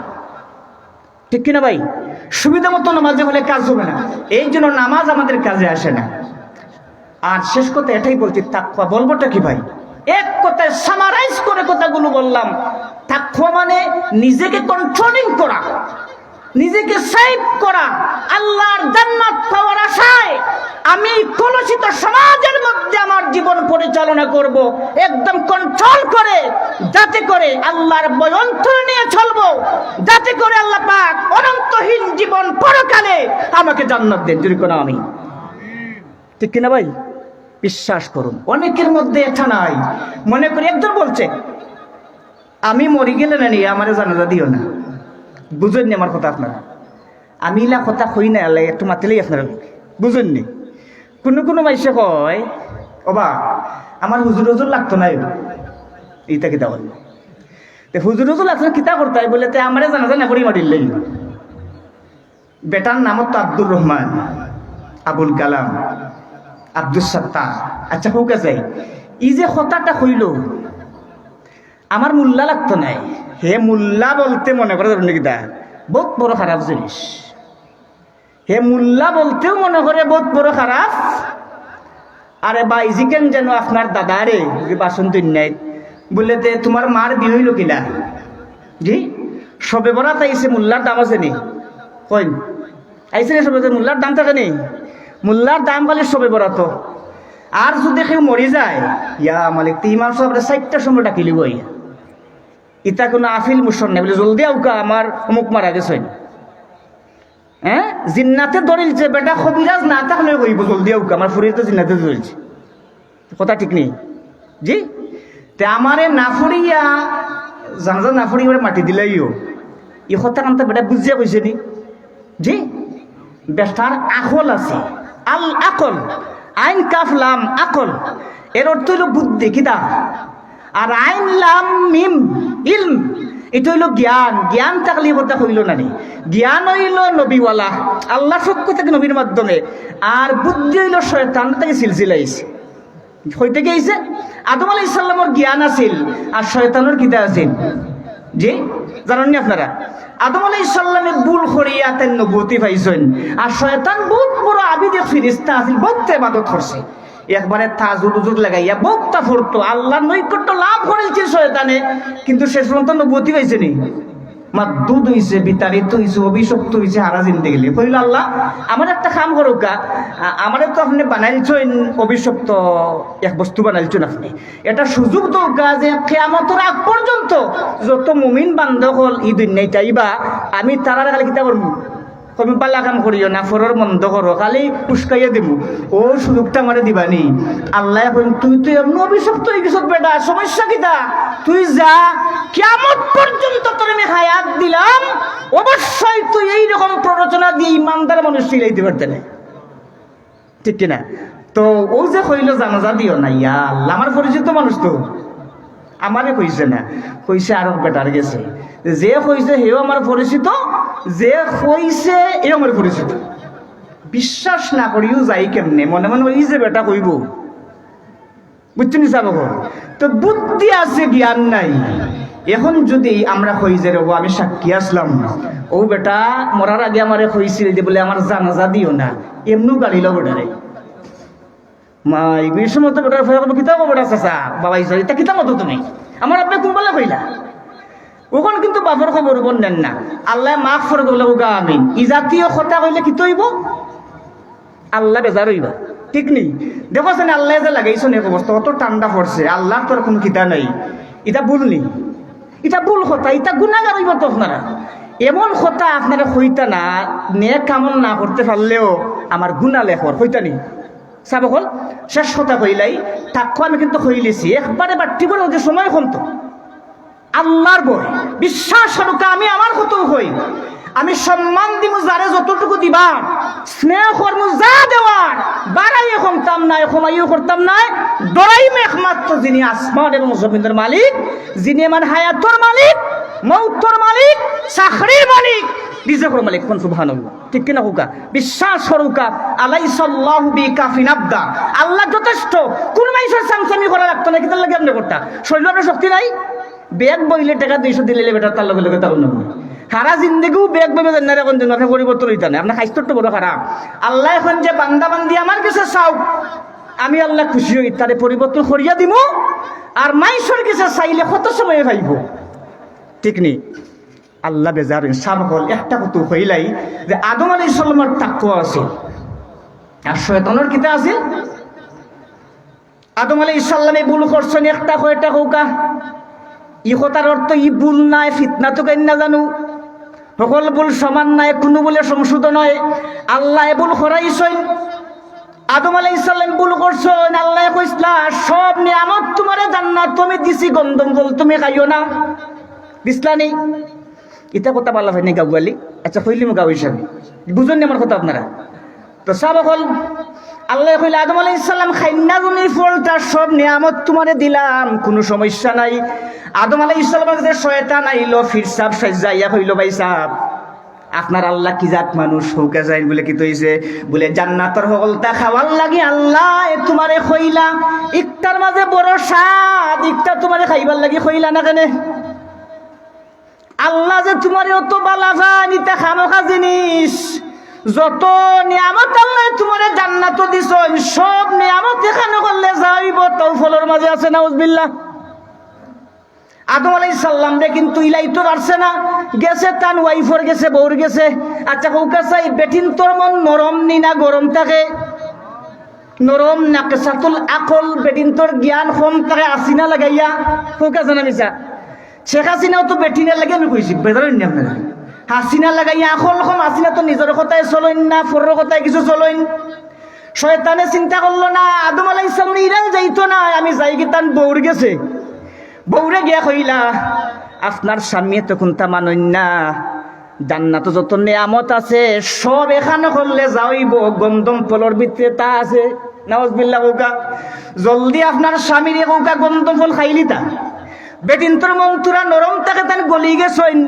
S1: ঠিক কিনা ভাই? সুবিধা মতো নামাজে হলে কাজ হবে না, এই জন্য নামাজ আমাদের কাজে আসে না। আর শেষ কথা এটাই বলছি, তাকওয়া বলবোটা কি ভাই? এক কথায় সামারাইজ করে কথাগুলো বললাম। তাকওয়া মানে নিজেকে কন্ট্রোলিং করা, নিজেকে সেভ করা, আল্লাহর জান্নাত পাওয়ার আশায় আমি কলুষিত সমাজের মধ্যে আমার জীবন পরিচালনা করব, একদম কন্ট্রোল করে, যাতে করে আল্লাহর ভয় অন্তরে নিয়ে চলবো, যাতে করে আল্লাহ পাক অনন্তহীন জীবন পরকালে আমাকে জান্নাত দেন। যদি কোনো আমি, ঠিক কিনা ভাই? বিশ্বাস করুন, অনেকের মধ্যে এটা নাই। মনে করি একজন বলছে আমি মরি গেলে না নিয়ে আমার জানাজা দিও না। বুঝেননি আমার কথা আপনারা? আমি ইলা কথা কই না, আল্লাহ একটু মাতিলেই আপনারা বুঝেননি। কোনো মাইসে কয় ওবা আমার হুজুর হুজুর লাগতো না, এইটা কিতা বল হুজুর হুজুর লাগতো না, কিতা করতে বলে তে আমারে জানাজা না করি মারিল। বেটার নাম তো আব্দুর রহমান, আবুল কালাম, আব্দুল সত্তার। আচ্ছা হোক আছে, ই যে কথাটা হইল আমার মোল্লা লাগতো নাই, হে মোল্লা বলতে মনে করে ধরুন কিতা বহুত বড় খারাপ জিনিস। হে মোল্লা বলতেও মনে করে বহুত বড় খারাপ। আরে ভাই জিকেন যেন আপনার দাদারে বাসন তুই নাই বললে তে তোমার মার বিয়ে হইল কিনা? জি সবে বরাত আইসে, মোল্লার দাম আছে নি? কই আইসে নি সবে? মোল্লার দাম থাকে নি? মোল্লার দাম খালি সবে বরাত। আর যদি কেউ মরি যায়, ইয়া মালিক তো ইমাম সাহেব 4টার সময় ডাকিলি বই, ইটা কোনো আফিল মুসন নেই বলে জলদি আউকা আমার অমুক মারা গেছে। হ্যাঁ জিন্নাতে ধরিলছে, বেটা খবিরাজ না থাকলে কইব জলদি আউকা আমার ফুরিয়ে তো জিন্নাতে ধরিলছে। কথা ঠিক নেই জি? তে আমারে না ফুরিয়া জানাজা না ফুরিয়ে মাটি দিলাইও, এই কথা কামটা বেটা বুঝিয়া কইছে নি? জি বেটার আকল আছে, আল আকল, আইন কাফ লাম আকল, এর অর্থ হইল বুদ্ধি কিতা, আর আইন লাম মিম ইলম, এটা হইল জ্ঞান। জ্ঞান থাকলে কথা হইল না নি? জ্ঞান হইল নবীওয়ালা, আল্লাহ সক্ষ থেকে নবীর মাধ্যমে, আর বুদ্ধি হইল শয়তান থেকে সিলসিলাইছে। হইতে গেছে আদম আলাইহিস সালামের জ্ঞান আছিল আর শয়তানের কিতা আছিল? জি জানেননি আপনারা? আদম আলাইহিস সালামে ভুল করিয়া তেন নবুয়তি পাইছেন, আর শয়তান বহুত বড় আবিদ ফেরেশতা আছিল, বহুত ইবাদত করছে, একবারে তাজুদ উজুদ লাগাইয়া বক্তা ফুরতো, আল্লাহর নৈকট্য লাভ করেছিল শয়তানে, কিন্তু শেষ পর্যন্ত নবুয়তি পাইছে নি? মাদুদ হইছে, বিতাড়িত হইছে, অভিশপ্ত হইছে হারা জিন্দেগি। কইল আল্লাহ আমার একটা কাম করুকা, আমারে তো আপনি বানাইছেন অভিশপ্ত এক বস্তু বানাইছেন, আপনি এটা সুযোগ দৌকা যে কিয়ামতের আগ পর্যন্ত যত মুমিন বান্ধব হল ই দুনিয়ায় চাইবা, আমি তারার খালি কিতা করবো, তুমি পাল্লা কাম করিও না, ফরর বন্ধ করো, খালি উস্কাইয়া দিব, ও সুযোগটা আমারে দিবানি। আল্লাহ এখন তুই তো এমন অভিশপ্ত হয়ে গেছ বেটা, সমস্যা কিতা? তুই যা, কিয়ামত পর্যন্ত তোর আমি হায়াত দিলাম, অবশ্যই তুই এইরকম প্ররোচনা দিয়ে ইমানদার মানুষ ফিরাইতে পারতে না, ঠিক কিনা? তো ও যে কইল জানাজা দিও না, ইয়া আল্লাহ আমার পরিচিত মানুষ তো, আমারে কইছে না, কইছে আরো বেটার গেছে, যে কইছে হেও আমার পরিচিত, যে কইছে এও আমার পরিচিত। বিশ্বাস না করিও যাই কেমনে, মনে মনে ওই যে বেটা কইব, বুঝছেন সাবক? তো বুদ্ধি আছে জ্ঞান নাই। এখন যদি আমরা কই যে রব আমি সাক্ষী আসলাম, ও বেটা মরার আগে আমারে কইছিল যে বলে আমার জানাজা দিও না, এমনও গাড়ি লো বেটারে মা এই বিষয় তো বেটার ফেরা কিতাব বেটা চাচা বাবা হিসাবে তা কিতাব মতো তুমি আমার আপনি কোনবেলা কইলা, ওখানে কিন্তু বাপর খবর বোন নেন না, আল্লাহ মাফ করে বলে ওগা আমিন। ই জাতীয় কথা কইলে কি তৈব আল্লাহ বেজার হইবা, ঠিক নেই? দেখো না আল্লাহ যে লাগাইছেন এক অবস্থা, অত ঠান্ডা পড়ছে, আল্লাহ তোর কোনো খিতা নাই, এটা ভুল নেই, এটা ভুল কথা, এটা গুণাগার হইব তো আপনারা। এমন কথা আপনারা হইতা না, নেক কামল না করতে পারলেও আমার গুণা লেখর হইতা নেই। সাবকল শেষ কথা কইলাই তাক্কু আমি কিন্তু কইলেছি একবারে বাড়তি করে ওদের সময় কমতো, আল্লাহর বই বিশ্বাস হলুকা আমি আমার কত হই, আমি সম্মান দিব যারে যতটুকু দিবা, স্নেহ কর্ম যা দেওয়ার বাড়াইয়ে কমতাম নাই, কমাইও করতাম নাই, ডরাইমে একমাত্র যিনি আসমান এবং জমিনের মালিক, যিনি আমার হায়াতর মালিক, মৌতর মালিক, চাকরির মালিক, রিজেকের মালিক, কোন সুবহানাল্লাহ, ঠিক কিনা হুকা? বিশ্বাস করুকা আলাইসাল্লাহু বিকাফিন আবদা, আল্লাহ যথেষ্ট, কোন মানুষের সামসামি করা লাগতো না, কিতার লাগে আপনি করতা, শরীর আপনার শক্তি নাই, ব্যাগ বইলে টাকা 200 দিলে বেটা তার লগে লগে তার অন্য সারা জিন্দগিও ব্যাগ বইবে জানেন এখন যেন আপনি পরিবর্তন হইতা না, আপনার স্বাস্থ্যটা বড় খারাপ। আল্লাহ এখন যে বান্দা বান্দি আমার কাছে চাও, আমি আল্লাহ খুশি হই, তারে পরিবর্তন করিয়া দিব, আর মাইসর কাছে চাইলে কত সময় পাইব, ঠিক নেই? আল্লাহ বেজার সাবকল একটা কত হইলাই যে আদম আলাইহিস সালামের তাকওয়া আছে আর শয়তানের কিতা আছে। আদম আলাইহিস সালামে ভুল করছেন একটা কয়টা হোকা, ই কথার অর্থ ই ভুল নাই, ফিতনা তো কেন না জানো, সকল ভুল সমান নাই, কোনো বলে সংশোধন হয়, আল্লাহ ভুল করাইছেন। আদম আলাইহিস সালাম ভুল করছেন, আল্লাহ কইসলা সব নিয়ামত তোমারে জান্নাত তুমি দিছি, গন্ধম জল তুমি খাইও না, বিসলানি ইটা কথা বলা হয়নি গাওয়ালি, আচ্ছা হইলিম গাও হিসাবে বুঝুন নি আমার কথা আপনারা। তো সব হল আল্লাহ কইলে আদম আলাইহিস সালাম খাইন্না জমির ফলটা সব নিয়ামত তোমারে দিলাম, কোনো সমস্যা নাই। আদম আলাইহিস সালামের কাছে শয়তান আইলো, ফিরসাব সাইজাইয়া কইলো ভাই সাহেব আপনার আল্লাহ কি জাত মানুষ হৌকা যায় বলে কি তৈছে বলে জান্নাতের হলতা খাওয়ার লাগে আল্লাহ তোমারে খইলা, একটার মাঝে বড় স্বাদ, একটা তোমারে খাইবার লাগে খইলা না কেন? আল্লাহ যে তোমারে অত বালাফান ইটা খামোখা জিনিস, যত নিয়ামত আল্লাহ তোমারে জান্নাত দিছ সব নিয়ামত এখানে করলে যাইব তাও ফলের মাঝে আছে নাউজুবিল্লাহ। আদম আলাইহিস সালাম রে কিন্তু ইলাইতো পারছে না, গেছে তান ওয়াইফর গেছে বউর গেছে। আচ্ছা কৌকা চাই বেটিন তোর মন নরম নি না গরম থাকে? নরম না কেসাতুল আকল, বেটিন তোর জ্ঞান কম থাকে আসিনা লাগাইয়া কৌকা জানা মিছা। শেখ হাসিনাও তো বেটিনের লাগে আমি কইছি বেদারেন নি আপনারা, হাসিনা লাগাইয়া আকল কম, হাসিনা তো নিজের কথায় চলইন না ফরের কথায় কিছু চলইন। শয়তানে চিন্তা করলো না আদম আলাইহিস সালাম ইরান যাইতো না, আমি যাই কি তান বউর গেছে, বউরে গিয়া কইলা আপনার স্বামী তখন তা মানইন না, জান্নাত যত নিয়ামত আছে সব এখানে করলে যাইব, গন্ধম ফলের ভিতরে তা আছে নাউজুবিল্লাহ। কৌকা জলদি আপনার স্বামীর কৌকা গন্ধম ফল খাইলি তা বেটিন তোর মন তুরা নরম থাকে তান গলি গেছইন।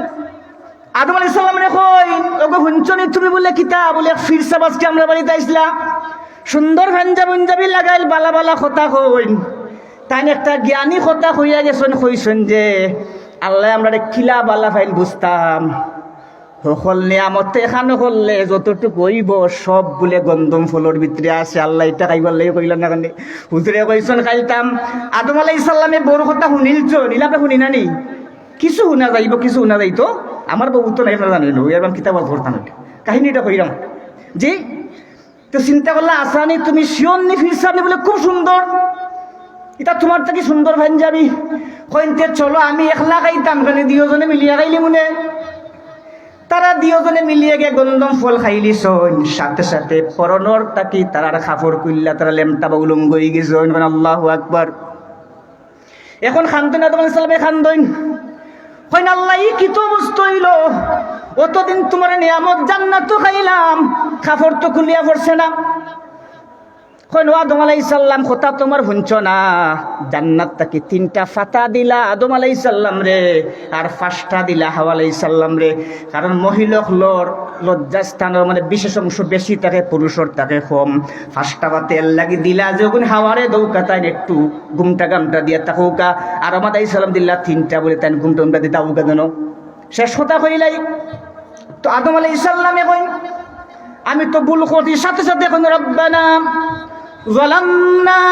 S1: আদম আলাইহিস সালাম রে কইন ওগো হুনছনি তুমি বলে কিতা বলে ফিরসা বাসকে আমরা বাড়িতে আইসলা, সুন্দর পাঞ্জাবি লাগাইল বালা বালা কথা কইন। তাই একটা জ্ঞানী কথা হইয়া গেছেন, কইছেন যে আল্লাহ আমরা খিলা বালা ফাইল বুঝতাম, সকল নিয়ামত এখানে করলে যতটুকু হইব সব বলে গন্ধম ফলের ভিতরে আছে, আল্লাহ এটা খাইবার লাগে কইলাম না কেন? হুজুরে কইছেন খাইতাম। আদম আলাইহিস সালামে বড় কথা শুনিলছ নিলাপে শুনি না নি? কিছু শুনা যাইব কিছু শুনা যাইতো, আমার বউ তো নাই জানিল এবার কিতাব ধরতাম কাহিনীটা কইলাম জি। তো চিন্তা করলে আসানি তুমি শিওর নি ফিরসানি বলে খুব সুন্দর, এটা তোমার থেকে সুন্দর পাঞ্জাবি কইতে চলো আমি একলা খাইতাম কেন দুজনে মিলিয়া খাইলি মনে। তারা দুজনে মিলিয়ে গে গন্ধম ফল খাইলি শোন, সাথে সাথে পরনর তাকি তারার খাফর কুল্লা তারা লেমটা বা উলঙ্গ হয়ে গেছে। আল্লাহু আকবার। এখন খান্দন আদম আলাইহিস সালামে খান্দন কইন আল্লাহ কি তো অবস্থা হইল, অতদিন তোমার নিয়ামত জান্নাত তো খাইলাম, খাফর তো খুলিয়া পড়ছে না। কইন আদম আলাইহিস সালাম কথা তোমার শুনছ না, জান্নাত তাকে 3টা ফাতা দিলা আদম আলাইহিস সালাম রে, আর 5টা দিলা হাওয়া আলাইহিস সালাম রে। কারণ মহিলক লজ্জাস্থানের মানে বিশেষ অংশ বেশি থাকে, পুরুষের থাকে কম। 5টা বাতে লাগি দিলা যখন হাওয়ারে দৌকা তাই একটু ঘুমটা গামটা দিয়া তাকৌকা, আর আদম আলাইহিস সালাম দিলা 3টা বলে তাই ঘুমটা দিয়ে দাউকা দেন। শেষ কথা কইলাই তো আদম আলাইহিস সালামে কইন আমি তো ভুল করছি, সাথে সাথে এখন রব্বানা ظلمنا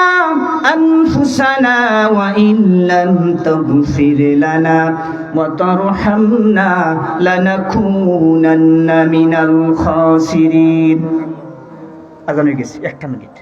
S1: أنفسنا وإن لم تغفر لنا وترحمنا لنكونن من الخاسرين। আজান হয়ে গেছে, 1 মিনিট।